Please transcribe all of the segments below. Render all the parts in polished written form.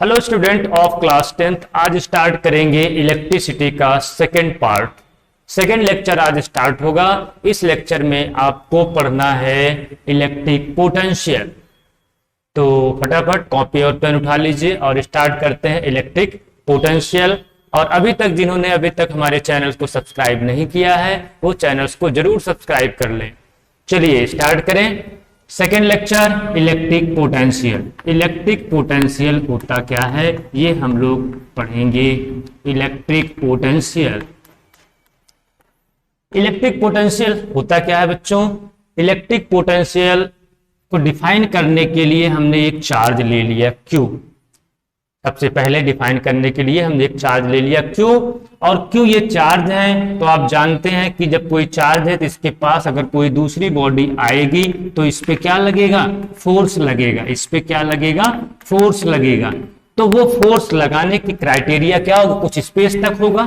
Hello student of class 10th, आज start करेंगे electricity का सेकंड पार्ट। सेकंड लेक्चर आज स्टार्ट होगा। इस लेक्चर में आपको पढ़ना है इलेक्ट्रिक पोटेंशियल। तो फटाफट कॉपी और पेन उठा लीजिए और स्टार्ट करते हैं इलेक्ट्रिक पोटेंशियल। और जिन्होंने अभी तक हमारे चैनल को सब्सक्राइब नहीं किया है वो चैनल्स को जरूर सब्सक्राइब कर लें। चलिए स्टार्ट करें second lecture electric potential. Electric potential होता क्या है ये हम लोग पढ़ेंगे। इलेक्ट्रिक पोटेंशियल, इलेक्ट्रिक पोटेंशियल होता क्या है बच्चों? इलेक्ट्रिक पोटेंशियल को डिफाइन करने के लिए हमने एक चार्ज ले लिया Q। सबसे पहले डिफाइन करने के लिए हमने एक चार्ज ले लिया Q, और Q ये चार्ज है। तो आप जानते हैं कि जब कोई चार्ज है तो इसके पास अगर कोई दूसरी बॉडी आएगी तो इस पे क्या लगेगा? फोर्स लगेगा। इस पे क्या लगेगा? फोर्स लगेगा। तो वो फोर्स लगाने की क्राइटेरिया क्या होगा? कुछ स्पेस तक होगा।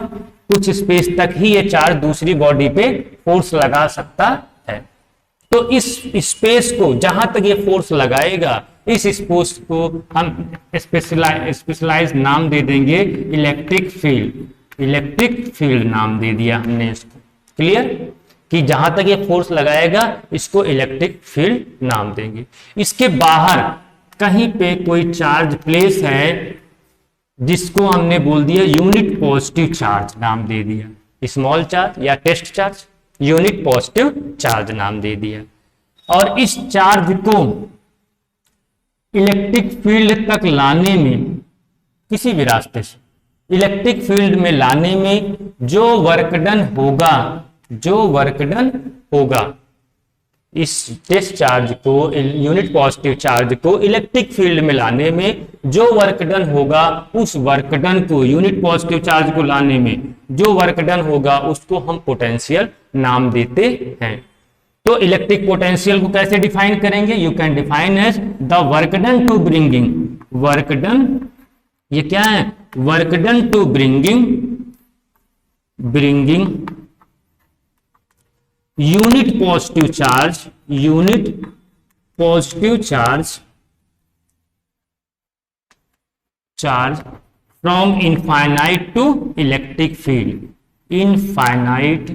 कुछ स्पेस तक ही ये चार्ज दूसरी बॉडी पे फोर्स लगा सकता है। तो इस स्पेस को जहां तक ये फोर्स लगाएगा, इस स्पेस को हम स्पेशलाइज नाम दे देंगे इलेक्ट्रिक फील्ड। इलेक्ट्रिक फील्ड नाम दे दिया हमने इसको। क्लियर? कि जहां तक ये फोर्स लगाएगा इसको इलेक्ट्रिक फील्ड नाम देंगे। इसके बाहर कहीं पे कोई चार्ज प्लेस है जिसको हमने बोल दिया यूनिट पॉजिटिव चार्ज नाम दे दिया। स्मॉल चार्ज या test charge, unit positive charge नाम दे दिया। और इस चार्ज को इलेक्ट्रिक फील्ड तक लाने में, किसी भी रास्ते से इलेक्ट्रिक फील्ड में लाने में जो वर्क डन होगा, इस टेस्ट चार्ज को, यूनिट पॉजिटिव चार्ज को इलेक्ट्रिक फील्ड में लाने में जो वर्क डन होगा, उस वर्क डन को, यूनिट पॉजिटिव चार्ज को लाने में जो वर्क डन होगा उसको हम पोटेंशियल नाम देते हैं। तो इलेक्ट्रिक पोटेंशियल को कैसे डिफाइन करेंगे? You can define as the work done to bringing, work done, ये क्या है? Work done to bringing unit positive charge from infinite to electric field, infinite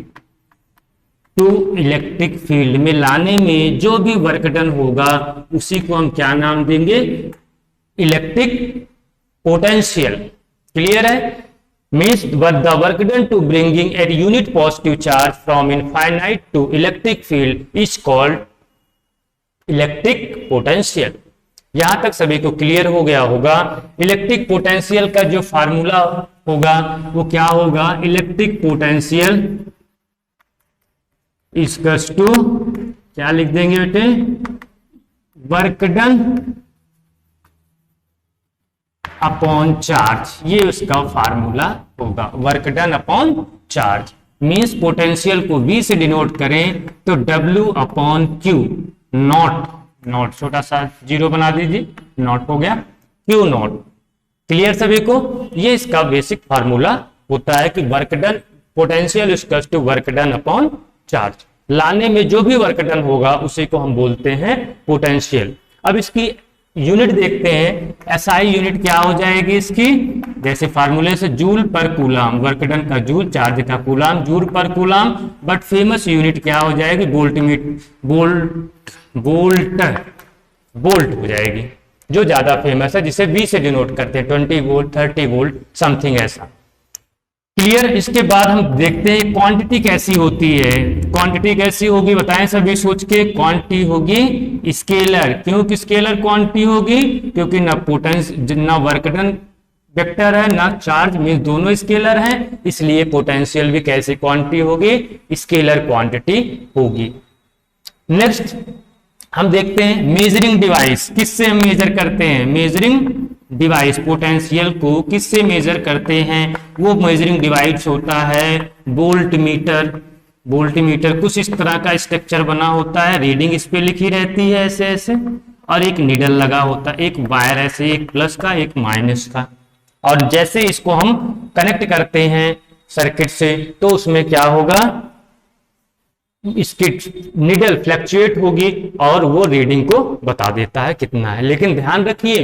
to electric field में लाने में जो भी वर्क डन होगा उसी को हम क्या नाम देंगे? Electric potential. क्लियर है? Means the work done to bringing a unit positive charge from infinite to electric field is called electric potential. यहां तक सभी को क्लियर हो गया होगा। इलेक्ट्रिक पोटेंशियल का जो फार्मूला होगा वो क्या होगा? इलेक्ट्रिक पोटेंशियल इक्वल्स टू, क्या लिख देंगे बेटे? वर्क डन अपॉन चार्ज, ये उसका फार्मूला होगा। Work done upon charge means potential को V से डिनोट करें तो W अपॉन Q, नॉट छोटा सा जीरो बना दीजिए, नॉट हो गया, Q नॉट। क्लियर सभी को? ये इसका बेसिक फार्मूला होता है कि work done, potential equals to work done upon charge. लाने में जो भी वर्क डन होगा उसी को हम बोलते हैं पोटेंशियल। अब इसकी यूनिट देखते हैं। एसआई यूनिट क्या हो जाएगी इसकी? जैसे फार्मूले से जूल पर कूलाम, वर्क डन का जूल, चार्ज का कूलाम, जूल पर कूलाम। बट फेमस यूनिट क्या हो जाएगी? बोल्ट हो जाएगी, जो ज्यादा फेमस है, जिसे V से डिनोट करते हैं, 20 वोल्ट, 30 वोल्ट, समथिंग ऐसा। क्लियर? इसके बाद हम देखते हैं क्वांटिटी कैसी होती है। क्वांटिटी कैसी होगी बताएं सभी सोच के। क्वांटिटी होगी स्केलर। क्यों कि स्केलर क्वांटिटी होगी? क्योंकि ना ना वर्क डन वेक्टर है ना चार्ज, मींस दोनों स्केलर हैं, इसलिए पोटेंशियल भी कैसी क्वांटिटी होगी? स्केलर क्वांटिटी होगी। नेक्स्ट हम देखते हैं मेजरिंग डिवाइस। किससे हम मेजर करते हैं? मेजरिंग डिवाइस पोटेंशियल को किससे मेजर करते हैं? वो मेजरिंग डिवाइस होता है वोल्ट मीटर। वोल्ट मीटर कुछ इस तरह का स्ट्रक्चर बना होता है, रीडिंग इस पे लिखी रहती है ऐसे ऐसे, और एक नीडल लगा होता है, एक वायर ऐसे, एक प्लस का एक माइनस का। और जैसे इसको हम कनेक्ट करते हैं सर्किट से तो उसमें क्या होगा? इसकी नीडल फ्लक्चुएट होगी और वो रीडिंग को बता देता है कितना है। लेकिन ध्यान रखिए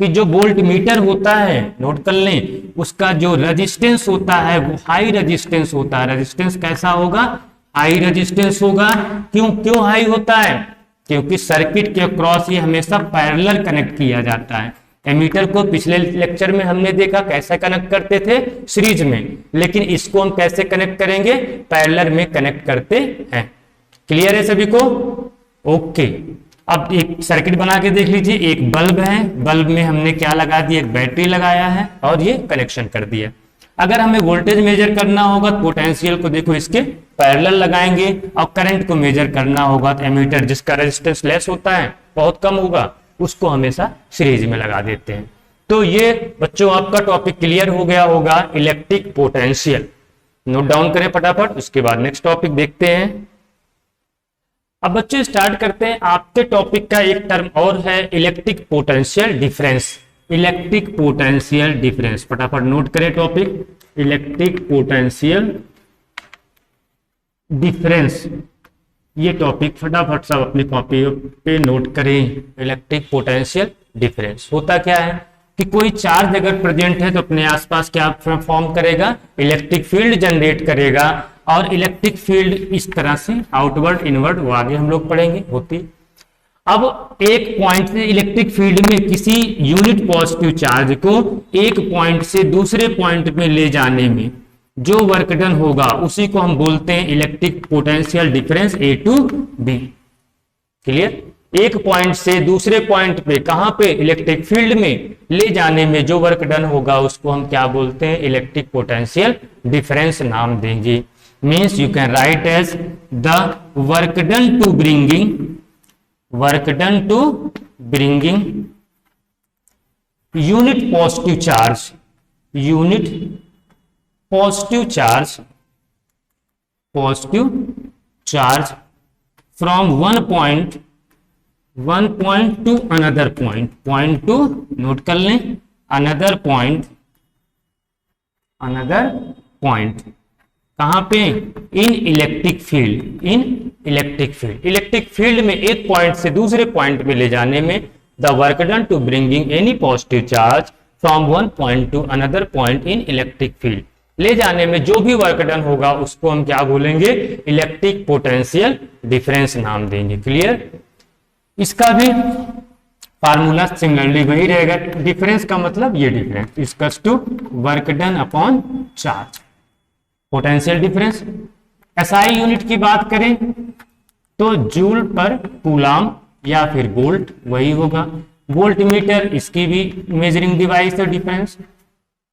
कि जो वोल्ट मीटर होता है, नोट कर लें, उसका जो रेजिस्टेंस होता है वो हाई रेजिस्टेंस होता है। रेजिस्टेंस कैसा होगा? हाई रेजिस्टेंस होगा। क्यों हाई होता है? क्योंकि सर्किट के क्रॉस ये हमेशा पैरेलल कनेक्ट किया जाता है। एमीटर को पिछले लेक्चर में हमने देखा कैसे कनेक्ट करते थे, सीरीज में, लेकिन इसको हम कैसे कनेक्ट करेंगे? पैरेलल में कनेक्ट करते हैं। क्लियर है सभी को? ओके। अब एक सर्किट बना के देख लीजिए। एक बल्ब है, बल्ब में हमने क्या लगा दिया? एक बैटरी लगाया है और ये कनेक्शन कर दिया। अगर हमें वोल्टेज मेजर करना होगा तो पोटेंशियल को देखो इसके पैरेलल लगाएंगे, और करंट को मेजर करना होगा तो एमीटर जिसका रेजिस्टेंस लेस होता है, बहुत कम होगा, उसको हमेशा सीरीज में लगा देते हैं। तो ये बच्चों आपका टॉपिक क्लियर हो गया होगा, इलेक्ट्रिक पोटेंशियल। नोट डाउन करें फटाफट, उसके बाद नेक्स्ट टॉपिक देखते हैं। अब बच्चे स्टार्ट करते हैं। आपके टॉपिक का एक टर्म और है, electric potential difference. Electric potential difference, फटाफट नोट करें टॉपिक, इलेक्ट्रिक पोटेंशियल डिफरेंस। ये टॉपिक फटाफट सब अपनी कॉपी पे नोट करें। इलेक्ट्रिक पोटेंशियल डिफरेंस होता क्या है कि कोई चार्ज अगर प्रेजेंट है तो अपने आसपास क्या फॉर्म करेगा? इलेक्ट्रिक फील्ड जनरेट करेगा, और इलेक्ट्रिक फील्ड इस तरह से आउटवर्ड इनवर्ड, वो आगे हम लोग पढ़ेंगे, होती। अब एक पॉइंट से इलेक्ट्रिक फील्ड में किसी यूनिट पॉजिटिव चार्ज को एक पॉइंट से दूसरे पॉइंट में ले जाने में जो वर्क डन होगा उसी को हम बोलते हैं electric potential difference A to B. Clear? एक पॉइंट से दूसरे पॉइंट पे, कहां पे? इलेक्ट्रिक फील्ड में ले जाने में जो वर्क डन होगा उसको हम क्या बोलते हैं? इलेक्ट्रिक पोटेंशियल डिफरेंस नाम देंगे। Means you can write as the work done to bringing unit positive charge from one point to another point to, note कर लें, अनदर पॉइंट कहां पे? इन इलेक्ट्रिक फील्ड में एक पॉइंट से दूसरे पॉइंट पे ले जाने में the work done to bringing any positive charge from one point to another point in electric field, ले जाने में जो भी वर्क डन होगा उसको हम क्या बोलेंगे? इलेक्ट्रिक पोटेंशियल डिफरेंस नाम देंगे। क्लियर? इसका भी फार्मूला सिमिलरली वही रहेगा। डिफरेंस का मतलब ये difference equals to work done upon charge. Potential difference SI unit की बात करें तो जूल पर कूलाम या फिर वोल्ट, वही होगा। वोल्ट मीटर इसकी भी मेजरिंग डिवाइस है डिफरेंस।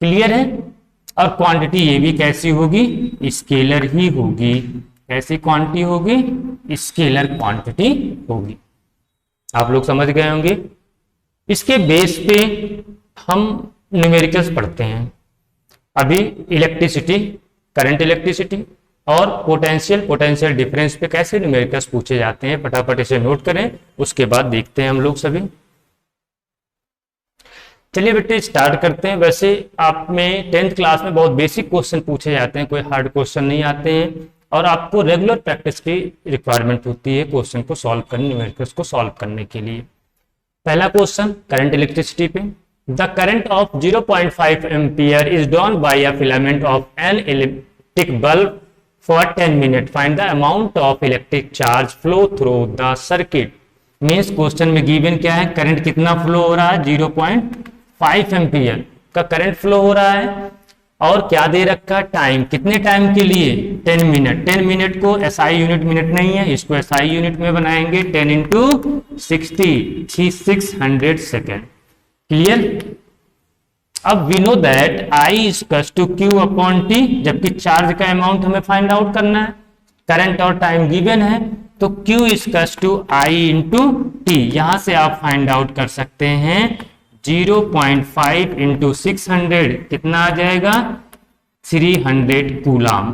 क्लियर है? और क्वांटिटी ये भी कैसी होगी? स्केलर ही होगी। कैसी क्वांटिटी होगी? स्केलर क्वांटिटी होगी। आप लोग समझ गए होंगे। इसके बेस पे हम न्यूमेरिकल्स पढ़ते हैं। अभी इलेक्ट्रिसिटी, करंट इलेक्ट्रिसिटी और पोटेंशियल डिफरेंस पे कैसे न्यूमेरिकल्स पूछे जाते हैं, फटाफट इसे नोट करें, उसके बाद देखते हैं हम लोग सभी। चलिए बेटे स्टार्ट करते हैं। वैसे आप में 10th क्लास में बहुत बेसिक क्वेश्चन पूछे जाते हैं, कोई हार्ड क्वेश्चन नहीं आते हैं, और आपको रेगुलर प्रैक्टिस की रिक्वायरमेंट होती है क्वेश्चन को सॉल्व करने, न्यूमेरिकल्स को सॉल्व करने के लिए। पहला क्वेश्चन करंट इलेक्ट्रिसिटी पे। The current of 0.5 ampere is drawn by a filament of an electric bulb for 10 minute. Find the amount of electric charge flow through the circuit. Means question में given क्या है? Current कितना flow हो रहा है? 0.5 ampere का current flow हो रहा है, और क्या दे रखा? टाइम, कितने टाइम के लिए? 10 मिनट। 10 मिनट को एसआई यूनिट मिनट नहीं है, इसको एसआई यूनिट में बनाएंगे। 10 इंटू 60, 600 सेकेंड। क्लियर? अब we know that I equals to Q upon T, जबकि चार्ज का अमाउंट हमें फाइंड आउट करना है, करंट और टाइम गिवन है, तो Q equals to I into T. यहां से आप फाइंड आउट कर सकते हैं 0.5 इंटू 600 कितना आ जाएगा? 300 कूलाम।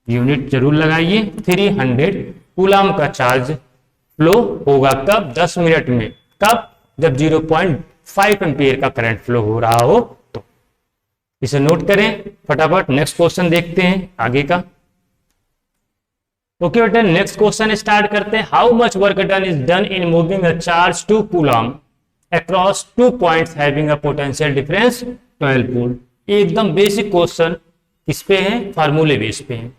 यूनिट जरूर लगाइए। 300 कूलाम का चार्ज फ्लो होगा कब? 10 मिनट में। कब? जब 0.5 एम्पियर का करंट फ्लो हो रहा हो तो। इसे नोट करें फटाफट। नेक्स्ट क्वेश्चन देखते हैं आगे का। ओके बेटा, नेक्स्ट क्वेश्चन स्टार्ट करते हैं। How much work done is done in moving a charge to coulomb across 2 points having a potential difference 12 volt. एकदम बेसिक क्वेश्चन किस पे है, फार्मूले बेस पे है।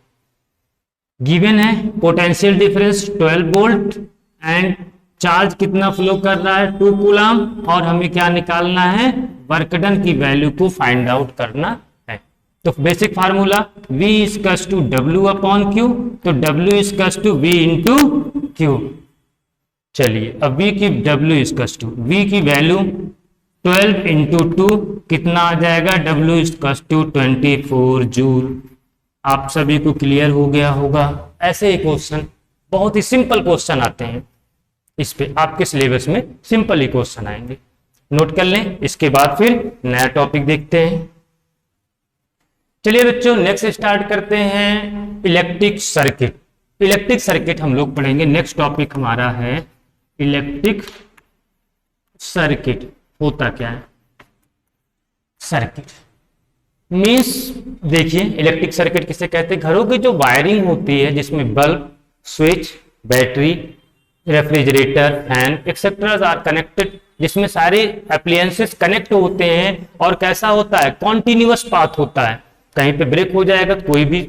गिवन है potential difference 12 volt and charge कितना फ्लो कर रहा है 2 कूलम, और हमें क्या निकालना है, वर्क डन की वैल्यू को फाइंड आउट करना है। तो basic formula V equals to W upon Q, तो W equals to V into Q। चलिए अब V की W इक्वल्स टू V की वैल्यू 12 इंटू 2 कितना आ जाएगा, W इक्वल्स टू 24 जूल। आप सभी को क्लियर हो गया होगा। ऐसे ही क्वेश्चन, बहुत ही सिंपल क्वेश्चन आते हैं इस पे, आपके सिलेबस में सिंपल ही क्वेश्चन आएंगे, नोट कर लें। इसके बाद फिर नया टॉपिक देखते हैं। चलिए बच्चों नेक्स्ट स्टार्ट करते हैं इलेक्ट्रिक सर्किट। इलेक्ट्रिक सर्किट हम लोग पढ़ेंगे। नेक्स्ट टॉपिक हमारा है इलेक्ट्रिक सर्किट। होता क्या है सर्किट मीन्स, देखिए इलेक्ट्रिक सर्किट किसे कहते हैं, घरों की जो वायरिंग होती है जिसमें bulb, switch, battery, refrigerator, fan etcetera are connected, जिसमें सारे अप्लायंसेस कनेक्ट होते हैं। और कैसा होता है, कॉन्टिन्यूअस पाथ होता है। कहीं पे ब्रेक हो जाएगा तो कोई भी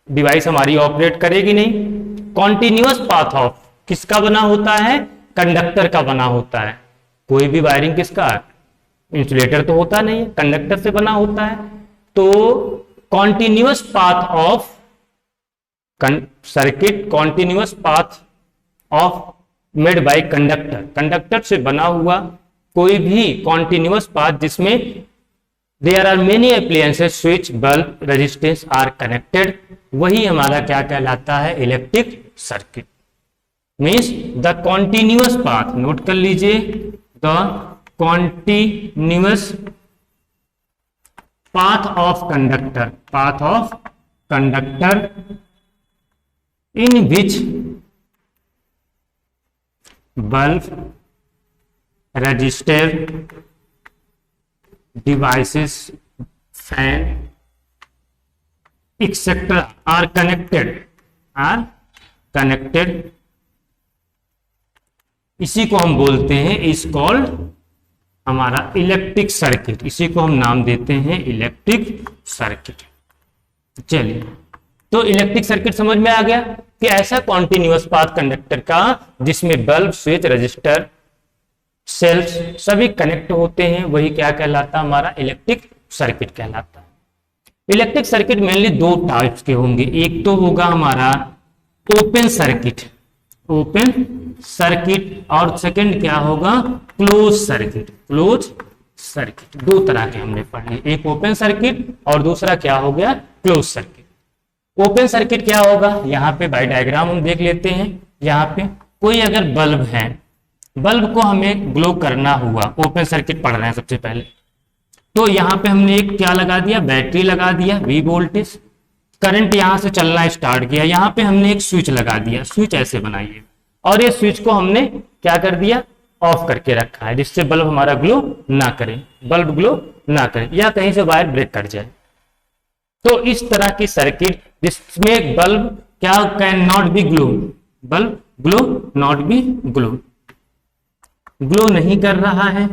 डिवाइस हमारी ऑपरेट करेगी नहीं। कॉन्टिन्यूअस पाथ ऑफ किसका बना होता है, कंडक्टर का बना होता है। कोई भी वायरिंग किसका, इंसुलेटर तो होता नहीं है, कंडक्टर से बना होता है। तो continuous path of circuit, continuous path of made by conductor, conductor से बना हुआ कोई भी कॉन्टिन्यूअस पाथ जिसमें there are many appliances, switch, bulb, resistance are connected, वही हमारा क्या कहलाता है, electric circuit. Means the continuous path, note कर लीजिए, the continuous path of conductor in which bulb, resistor, devices, fan etc are connected, इसी को हम बोलते हैं, इज कॉल्ड हमारा इलेक्ट्रिक सर्किट। इसी को हम नाम देते हैं इलेक्ट्रिक सर्किट। चलिए तो इलेक्ट्रिक सर्किट समझ में आ गया कि ऐसा कॉन्टिन्यूअस पाथ कंडक्टर का जिसमें बल्ब, स्विच, रजिस्टर, सेल्स सभी कनेक्ट होते हैं, वही क्या कहलाता है, हमारा इलेक्ट्रिक सर्किट कहलाता है। इलेक्ट्रिक सर्किट मेनली 2 टाइप्स के होंगे। एक तो होगा हमारा ओपन सर्किट, और सेकंड क्या होगा, क्लोज सर्किट। दो तरह के हमने पढ़े, एक ओपन सर्किट और दूसरा क्या हो गया, क्लोज सर्किट। ओपन सर्किट क्या होगा, यहाँ पे बाय डायग्राम हम देख लेते हैं। यहाँ पे कोई अगर बल्ब है, बल्ब को हमें ग्लो करना हुआ, ओपन सर्किट पढ़ रहे हैं सबसे पहले, तो यहाँ पे हमने एक क्या लगा दिया, बैटरी लगा दिया, V वोल्टेज, करंट यहाँ से चलना स्टार्ट किया। यहाँ पे हमने एक स्विच लगा दिया, स्विच ऐसे बनाइए, और ये स्विच को हमने क्या कर दिया, ऑफ करके रखा है, जिससे बल्ब हमारा ग्लो ना करे, या कहीं से वायर ब्रेक कर जाए। तो इस तरह की सर्किट जिसमें बल्ब क्या can not be glow, bulb glow नहीं कर रहा है,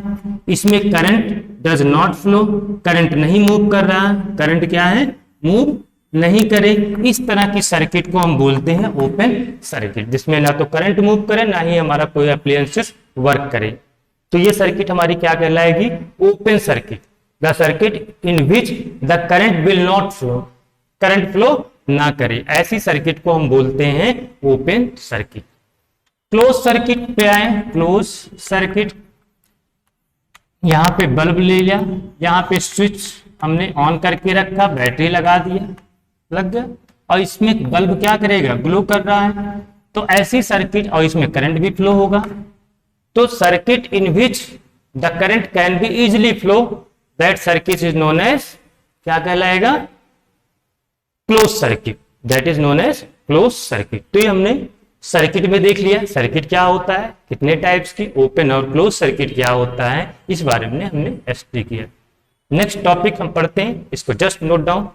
इसमें current does not flow, current नहीं मूव कर रहा, करंट क्या है, मूव नहीं करे। इस तरह की सर्किट को हम बोलते हैं ओपन सर्किट, जिसमें ना तो करंट मूव करे, ना ही हमारा कोई अप्लायंसेस वर्क करे। तो ये सर्किट हमारी क्या कहलाएगी, open circuit. The circuit in which the current will not flow, current flow ना करे, ऐसी सर्किट को हम बोलते हैं ओपन सर्किट। क्लोज सर्किट पे आए, क्लोज सर्किट, यहाँ पे बल्ब ले लिया, यहाँ पे स्विच हमने ऑन करके रखा, बैटरी लगा दिया, लग गया, और इसमें बल्ब क्या करेगा, ग्लो कर रहा है। तो ऐसी सर्किट, और इसमें करंट भी फ्लो होगा। तो circuit in which the current can be easily flow, that circuit is known as, क्या कहलाएगा, close circuit, that is known as close circuit. तो ये हमने सर्किट में देख लिया, सर्किट क्या होता है, कितने टाइप्स की, ओपन और क्लोज सर्किट क्या होता है, इस बारे में हमने स्टडी किया। नेक्स्ट टॉपिक हम पढ़ते हैं, इसको जस्ट नोट डाउन।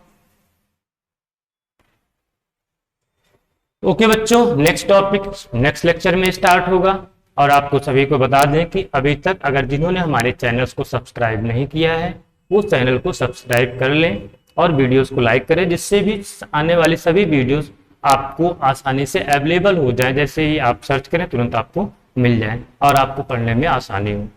ओके बच्चों, नेक्स्ट टॉपिक नेक्स्ट लेक्चर में स्टार्ट होगा। और आपको सभी को बता दें कि अभी तक अगर जिन्होंने हमारे चैनल्स को सब्सक्राइब नहीं किया है वो चैनल को सब्सक्राइब कर लें और वीडियोस को लाइक करें, जिससे भी आने वाली सभी वीडियोस आपको आसानी से अवेलेबल हो जाए। जैसे ही आप सर्च करें तुरंत आपको मिल जाए और आपको पढ़ने में आसानी हो।